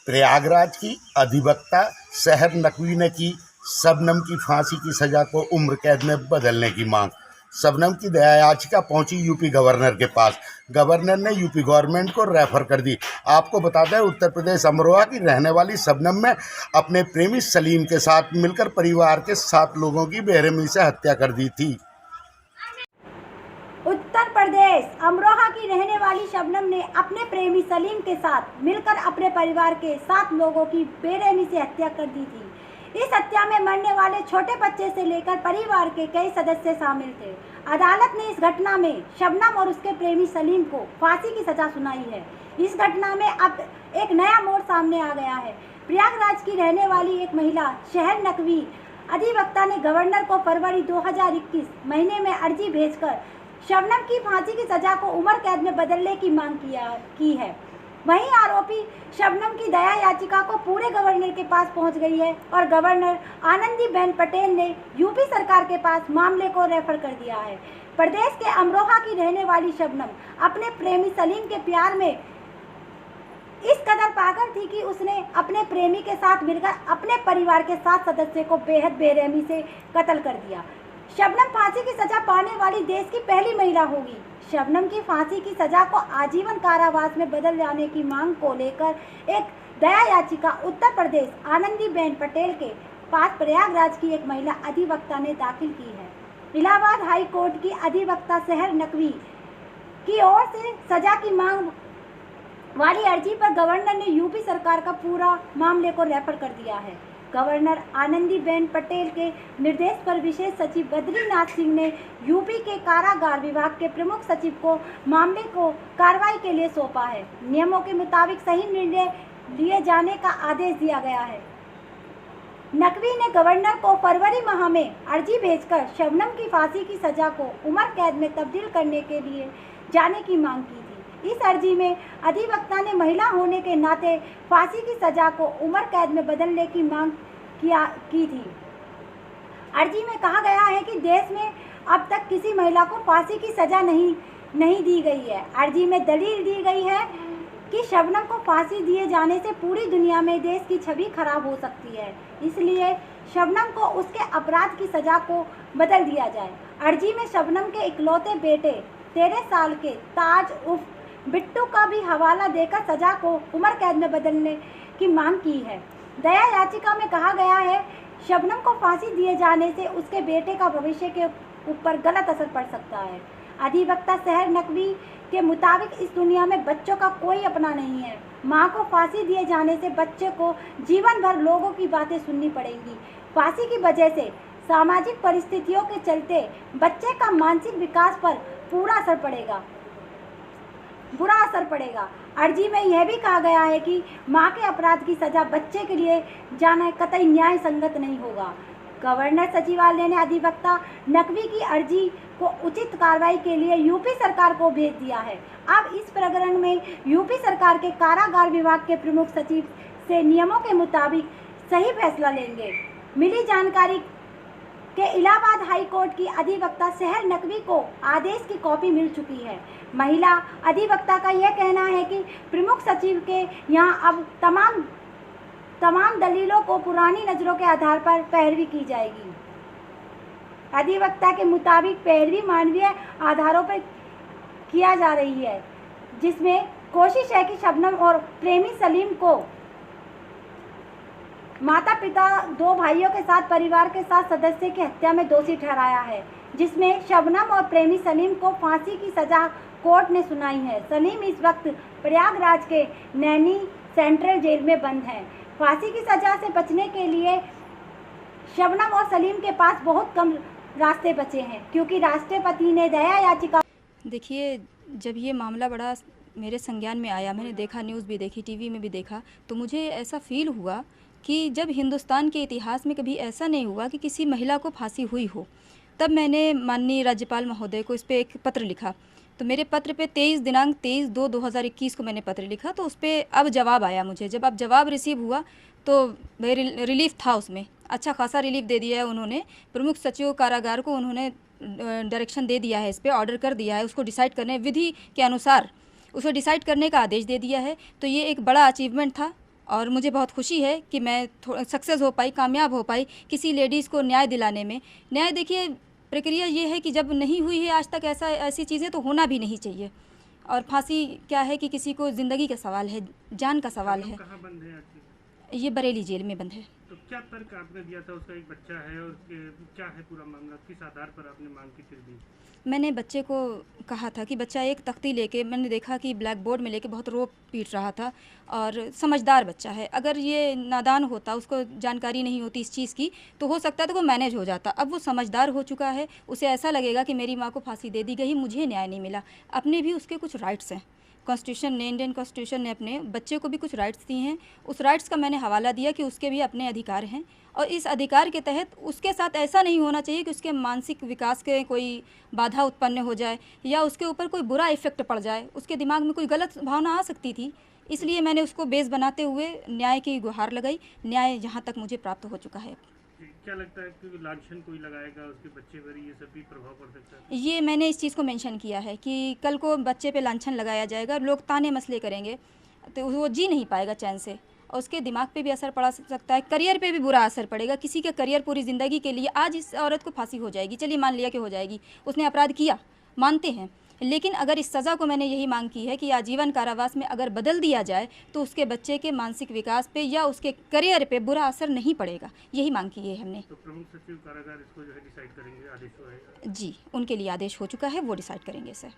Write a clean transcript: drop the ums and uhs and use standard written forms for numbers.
प्रयागराज की अधिवक्ता सहर नकवी ने की शबनम की फांसी की सजा को उम्र कैद में बदलने की मांग। शबनम की दया याचिका पहुंची यूपी गवर्नर के पास। गवर्नर ने यूपी गवर्नमेंट को रेफर कर दी। आपको बता दें, उत्तर प्रदेश अमरोहा की रहने वाली शबनम ने अपने प्रेमी सलीम के साथ मिलकर परिवार के 7 लोगों की बेरहमी से हत्या कर दी थी। उत्तर प्रदेश अमरोहा की रहने वाली शबनम ने अपने प्रेमी सलीम के साथ मिलकर अपने परिवार के 7 लोगों की बेरहमी से हत्या कर दी थी। इस हत्या में मरने वाले छोटे बच्चे से लेकर परिवार के कई सदस्य शामिल थे। अदालत ने इस घटना में शबनम और उसके प्रेमी सलीम को फांसी की सजा सुनाई है। इस घटना में अब एक नया मोड़ सामने आ गया है। प्रयागराज की रहने वाली एक महिला शहर नकवी अधिवक्ता ने गवर्नर को फरवरी 2021 महीने में अर्जी भेजकर शबनम की फांसी की सजा को उम्र कैद में बदलने की मांग की है। वहीं आरोपी शबनम की दया याचिका को पूरे गवर्नर के पास पहुंच गई है और गवर्नर आनंदीबेन पटेल ने यूपी सरकार के पास मामले को रेफर कर दिया है। प्रदेश के अमरोहा की रहने वाली शबनम अपने प्रेमी सलीम के प्यार में इस कदर पागल थी कि उसने अपने प्रेमी के साथ मिलकर अपने परिवार के 7 सदस्य को बेहद बेरहमी से कत्ल कर दिया। शबनम फांसी की सजा पाने वाली देश की पहली महिला होगी। शबनम की फांसी की सजा को आजीवन कारावास में बदल जाने की मांग को लेकर एक दया याचिका उत्तर प्रदेश आनंदीबेन पटेल के पास प्रयागराज की एक महिला अधिवक्ता ने दाखिल की है। इलाहाबाद हाई कोर्ट की अधिवक्ता सहर नकवी की ओर से सजा की मांग वाली अर्जी पर गवर्नर ने यूपी सरकार का पूरा मामले को रेफर कर दिया है। गवर्नर आनंदीबेन पटेल के निर्देश पर विशेष सचिव बद्रीनाथ सिंह ने यूपी के कारागार विभाग के प्रमुख सचिव को मामले को कार्रवाई के लिए सौंपा है। नियमों के मुताबिक सही निर्णय लिए जाने का आदेश दिया गया है। नकवी ने गवर्नर को फरवरी माह में अर्जी भेजकर शबनम की फांसी की सजा को उम्र कैद में तब्दील करने के लिए जाने की मांग की थी। इस अर्जी में अधिवक्ता ने महिला होने के नाते फांसी की सजा को उम्र कैद में बदलने की मांग की थी। अर्जी में कहा गया है कि देश में अब तक किसी महिला को फांसी की सजा नहीं दी गई है। अर्जी में दलील दी गई है कि शबनम को फांसी दिए जाने से पूरी दुनिया में देश की छवि खराब हो सकती है, इसलिए शबनम को उसके अपराध की सजा को बदल दिया जाए। अर्जी में शबनम के इकलौते बेटे 13 साल के ताज उर्फ बिट्टू का भी हवाला देकर सजा को उम्र कैद में बदलने की मांग की है। दया याचिका में कहा गया है शबनम को फांसी दिए जाने से उसके बेटे का भविष्य के ऊपर गलत असर पड़ सकता है। अधिवक्ता सहर नकवी के मुताबिक इस दुनिया में बच्चों का कोई अपना नहीं है। मां को फांसी दिए जाने से बच्चे को जीवन भर लोगों की बातें सुननी पड़ेंगी। फांसी की वजह से सामाजिक परिस्थितियों के चलते बच्चे का मानसिक विकास पर बुरा असर पड़ेगा। अर्जी में यह भी कहा गया है कि मां के अपराध की सजा बच्चे के लिए जाना कतई न्याय संगत नहीं होगा। गवर्नर सचिवालय ने अधिवक्ता नकवी की अर्जी को उचित कार्रवाई के लिए यूपी सरकार को भेज दिया है। अब इस प्रकरण में यूपी सरकार के कारागार विभाग के प्रमुख सचिव से नियमों के मुताबिक सही फैसला लेंगे। मिली जानकारी के इलाहाबाद हाई कोर्ट की अधिवक्ता सहर नकवी को आदेश की कॉपी मिल चुकी है। महिला अधिवक्ता का यह कहना है कि प्रमुख सचिव के यहाँ अब तमाम दलीलों को पुरानी नज़रों के आधार पर पैरवी की जाएगी। अधिवक्ता के मुताबिक पैरवी मानवीय आधारों पर किया जा रही है, जिसमें कोशिश है कि शबनम और प्रेमी सलीम को माता पिता 2 भाइयों के साथ परिवार के 7 सदस्य की हत्या में दोषी ठहराया है, जिसमें शबनम और प्रेमी सलीम को फांसी की सजा कोर्ट ने सुनाई है। सलीम इस वक्त प्रयागराज के नैनी सेंट्रल जेल में बंद हैं। फांसी की सजा से बचने के लिए शबनम और सलीम के पास बहुत कम रास्ते बचे हैं, क्योंकि राष्ट्रपति ने दया याचिका। देखिए, जब ये मामला बड़ा मेरे संज्ञान में आया, मैंने देखा, न्यूज़ भी देखी, टीवी में भी देखा, तो मुझे ऐसा फील हुआ कि जब हिंदुस्तान के इतिहास में कभी ऐसा नहीं हुआ कि किसी महिला को फांसी हुई हो। तब मैंने माननीय राज्यपाल महोदय को इस पर एक पत्र लिखा। तो मेरे पत्र पे दिनांक 23/2/2021 को मैंने पत्र लिखा, तो उस पर अब जवाब आया मुझे। जब अब जवाब रिसीव हुआ तो रिलीफ था, उसमें अच्छा खासा रिलीफ दे दिया है उन्होंने। प्रमुख सचिव कारागार को उन्होंने डायरेक्शन दे दिया है, इस पर ऑर्डर कर दिया है, उसको डिसाइड करने, विधि के अनुसार उसको डिसाइड करने का आदेश दे दिया है। तो ये एक बड़ा अचीवमेंट था और मुझे बहुत खुशी है कि मैं सक्सेस हो पाई, कामयाब हो पाई किसी लेडीज़ को न्याय दिलाने में। न्याय देखिए, प्रक्रिया ये है कि जब नहीं हुई है आज तक ऐसी चीज़ें, तो होना भी नहीं चाहिए। और फांसी क्या है कि किसी को ज़िंदगी का सवाल है, जान का सवाल है। कहाँ बंद है आखिर? ये बरेली जेल में बंद है। तो क्या तर्क आपने दिया था? उसका एक बच्चा है और क्या है पूरा मामला, किस आधार पर आपने मांग की थी दी? मैंने बच्चे को कहा था कि बच्चा एक तख्ती लेके, मैंने देखा कि ब्लैक बोर्ड में लेके बहुत रो पीट रहा था, और समझदार बच्चा है। अगर ये नादान होता, उसको जानकारी नहीं होती इस चीज़ की, तो हो सकता था वो मैनेज हो जाता। अब वो समझदार हो चुका है, उसे ऐसा लगेगा कि मेरी माँ को फांसी दे दी गई, मुझे न्याय नहीं मिला। अपने भी उसके कुछ राइट्स हैं, कॉन्स्टिट्यूशन ने, इंडियन कॉन्स्टिट्यूशन ने अपने बच्चे को भी कुछ राइट्स दिए हैं। उस राइट्स का मैंने हवाला दिया कि उसके भी अपने अधिकार हैं, और इस अधिकार के तहत उसके साथ ऐसा नहीं होना चाहिए कि उसके मानसिक विकास के कोई बाधा उत्पन्न हो जाए, या उसके ऊपर कोई बुरा इफ़ेक्ट पड़ जाए, उसके दिमाग में कोई गलत भावना आ सकती थी। इसलिए मैंने उसको बेस बनाते हुए न्याय की गुहार लगाई। न्याय जहाँ तक मुझे प्राप्त हो चुका है। क्या लगता है कि लांछन कोई लगाएगा उसके बच्चे पर, ये सब भी प्रभाव पड़ सकता है? ये मैंने इस चीज़ को मेंशन किया है कि कल को बच्चे पे लांछन लगाया जाएगा, लोग ताने मसले करेंगे, तो वो जी नहीं पाएगा चैन से, और उसके दिमाग पे भी असर पड़ा सकता है, करियर पे भी बुरा असर पड़ेगा। किसी का करियर पूरी ज़िंदगी के लिए, आज इस औरत को फांसी हो जाएगी, चलिए मान लिया कि हो जाएगी, उसने अपराध किया, मानते हैं, लेकिन अगर इस सज़ा को मैंने यही मांग की है कि आजीवन कारावास में अगर बदल दिया जाए तो उसके बच्चे के मानसिक विकास पे या उसके करियर पे बुरा असर नहीं पड़ेगा। यही मांग की है हमने। तो प्रमुख सचिव कारागार इसको जो है डिसाइड करेंगे, आदेश होगा? जी, उनके लिए आदेश हो चुका है, वो डिसाइड करेंगे सर।